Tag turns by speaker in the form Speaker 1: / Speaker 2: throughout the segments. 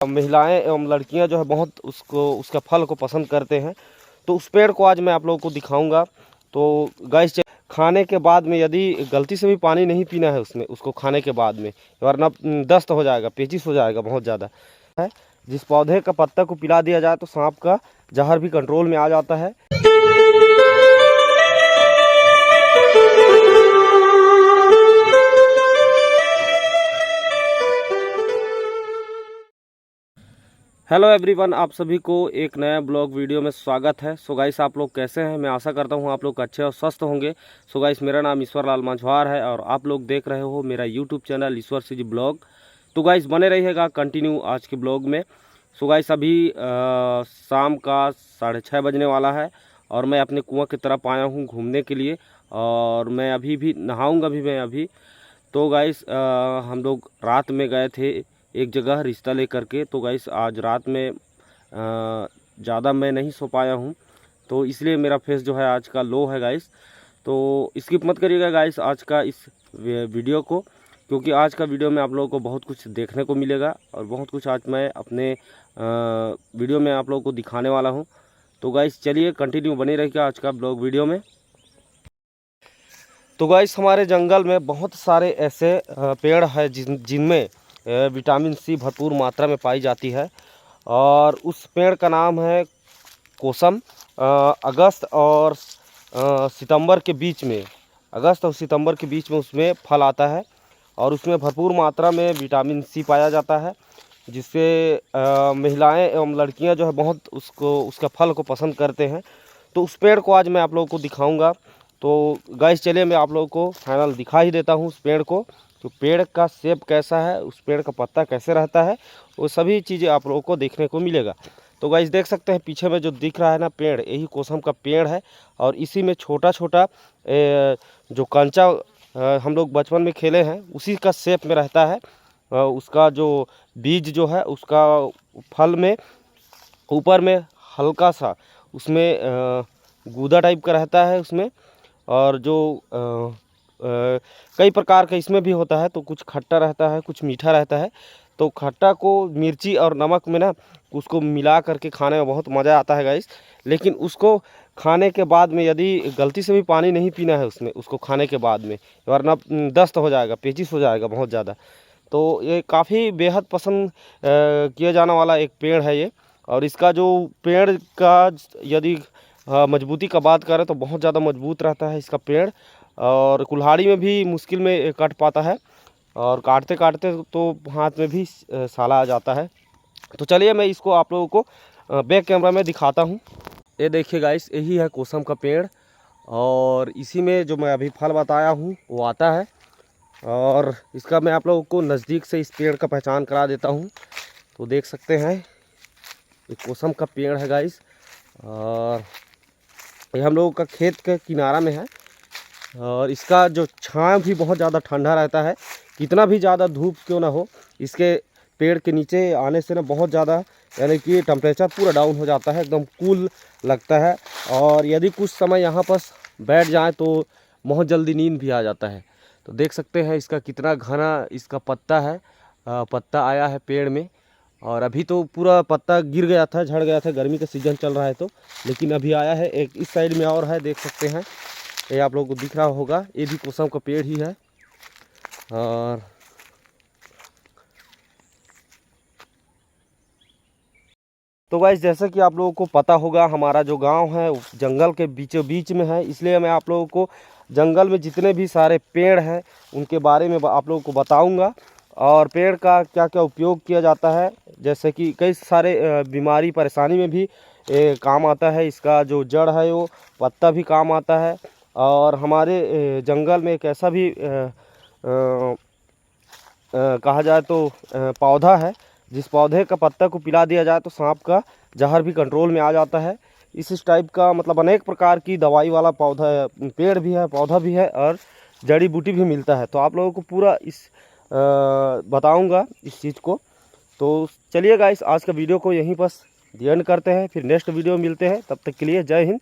Speaker 1: महिलाएं एवं लड़कियां जो है बहुत उसका फल को पसंद करते हैं। तो उस पेड़ को आज मैं आप लोगों को दिखाऊंगा। तो गाइस, खाने के बाद में यदि गलती से भी पानी नहीं पीना है उसमें, उसको खाने के बाद में, वरना दस्त हो जाएगा, पेचिश हो जाएगा बहुत ज़्यादा है। जिस पौधे का पत्ता को पिला दिया जाए तो सांप का जहर भी कंट्रोल में आ जाता है। हेलो एवरीवन, आप सभी को एक नया ब्लॉग वीडियो में स्वागत है। सो गाइस, आप लोग कैसे हैं? मैं आशा करता हूं आप लोग अच्छे और स्वस्थ होंगे। सो गाइस, मेरा नाम ईश्वर लाल मंझवार है और आप लोग देख रहे हो मेरा यूट्यूब चैनल ईश्वर सी जी ब्लॉग। तो गाइस, बने रहिएगा कंटिन्यू आज के ब्लॉग में। सो गाइस, अभी शाम का 6:30 बजने वाला है और मैं अपने कुआं की तरफ आया हूँ घूमने के लिए और मैं अभी भी नहाऊँगा भी मैं अभी। तो गाइस, हम लोग रात में गए थे एक जगह रिश्ता लेकर के। तो गाइस, आज रात में ज़्यादा मैं नहीं सो पाया हूँ, तो इसलिए मेरा फेस जो है आज का लो है गाइस। तो स्किप मत करिएगा गाइस आज का इस वीडियो को, क्योंकि आज का वीडियो में आप लोगों को बहुत कुछ देखने को मिलेगा और बहुत कुछ आज मैं अपने वीडियो में आप लोगों को दिखाने वाला हूँ। तो गाइस, चलिए कंटिन्यू बने रहिएगा आज का ब्लॉग वीडियो में। तो गाइस, हमारे जंगल में बहुत सारे ऐसे पेड़ हैं जिनमें विटामिन सी भरपूर मात्रा में पाई जाती है और उस पेड़ का नाम है कोसम। अगस्त और सितंबर के बीच में, अगस्त और सितंबर के बीच में उसमें फल आता है और उसमें भरपूर मात्रा में विटामिन सी पाया जाता है, जिससे महिलाएं एवं लड़कियां जो है बहुत उसका फल को पसंद करते हैं। तो उस पेड़ को आज मैं आप लोगों को दिखाऊंगा। तो गाइस, चलिए मैं आप लोगों को फाइनल दिखा ही देता हूँ उस पेड़ को। तो पेड़ का शेप कैसा है, उस पेड़ का पत्ता कैसे रहता है, वो सभी चीज़ें आप लोगों को देखने को मिलेगा। तो गाइस, देख सकते हैं पीछे में जो दिख रहा है ना पेड़, यही कोसम का पेड़ है और इसी में छोटा छोटा जो कंचा हम लोग बचपन में खेले हैं उसी का शेप में रहता है। उसका जो बीज जो है उसका फल में ऊपर में हल्का सा उसमें गूदा टाइप का रहता है उसमें। और जो कई प्रकार का इसमें भी होता है, तो कुछ खट्टा रहता है, कुछ मीठा रहता है। तो खट्टा को मिर्ची और नमक में ना उसको मिला करके खाने में बहुत मज़ा आता है गाइस। लेकिन उसको खाने के बाद में यदि गलती से भी पानी नहीं पीना है उसमें, उसको खाने के बाद में, वरना दस्त हो जाएगा, पेचिश हो जाएगा बहुत ज़्यादा। तो ये काफ़ी बेहद पसंद किया जाने वाला एक पेड़ है ये। और इसका जो पेड़ का यदि मजबूती का बात करें तो बहुत ज़्यादा मजबूत रहता है इसका पेड़ और कुल्हाड़ी में भी मुश्किल में कट पाता है और काटते काटते तो हाथ में भी साला आ जाता है। तो चलिए मैं इसको आप लोगों को बैक कैमरा में दिखाता हूँ। ये देखिए गाइस, यही है कोसम का पेड़ और इसी में जो मैं अभी फल बताया हूँ वो आता है। और इसका मैं आप लोगों को नज़दीक से इस पेड़ का पहचान करा देता हूँ। तो देख सकते हैं ये कोसम का पेड़ है गाइस और ये हम लोगों का खेत के किनारा में है और इसका जो छांव भी बहुत ज़्यादा ठंडा रहता है। कितना भी ज़्यादा धूप क्यों ना हो, इसके पेड़ के नीचे आने से ना बहुत ज़्यादा यानी कि टेम्परेचर पूरा डाउन हो जाता है, एकदम कूल लगता है। और यदि कुछ समय यहाँ पर बैठ जाए तो बहुत जल्दी नींद भी आ जाता है। तो देख सकते हैं इसका कितना घना इसका पत्ता है, पत्ता आया है पेड़ में। और अभी तो पूरा पत्ता गिर गया था, झड़ गया था, गर्मी का सीज़न चल रहा है तो, लेकिन अभी आया है। एक इस साइड में और है, देख सकते हैं, ये आप लोगों को दिख रहा होगा, ये भी कोसम का पेड़ ही है। और तो गाइस, जैसा कि आप लोगों को पता होगा हमारा जो गांव है जंगल के बीचों बीच में है, इसलिए मैं आप लोगों को जंगल में जितने भी सारे पेड़ हैं उनके बारे में आप लोगों को बताऊंगा और पेड़ का क्या क्या उपयोग किया जाता है। जैसे कि कई सारे बीमारी परेशानी में भी काम आता है, इसका जो जड़ है वो पत्ता भी काम आता है। और हमारे जंगल में एक ऐसा भी कहा जाए तो पौधा है, जिस पौधे का पत्ता को पिला दिया जाए तो सांप का जहर भी कंट्रोल में आ जाता है। इस टाइप का मतलब अनेक प्रकार की दवाई वाला पौधा पेड़ भी है, पौधा भी है और जड़ी बूटी भी मिलता है। तो आप लोगों को पूरा इस बताऊंगा इस चीज़ को। तो चलिए गाइस, आज का वीडियो को यहीं पर दी एंड करते हैं, फिर नेक्स्ट वीडियो मिलते हैं। तब तक के लिए जय हिंद।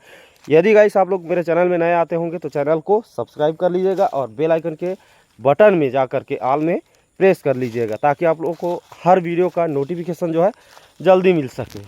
Speaker 1: यदि गाइस आप लोग मेरे चैनल में नए आते होंगे तो चैनल को सब्सक्राइब कर लीजिएगा और बेल आइकन के बटन में जा कर के ऑल में प्रेस कर लीजिएगा ताकि आप लोगों को हर वीडियो का नोटिफिकेशन जो है जल्दी मिल सके।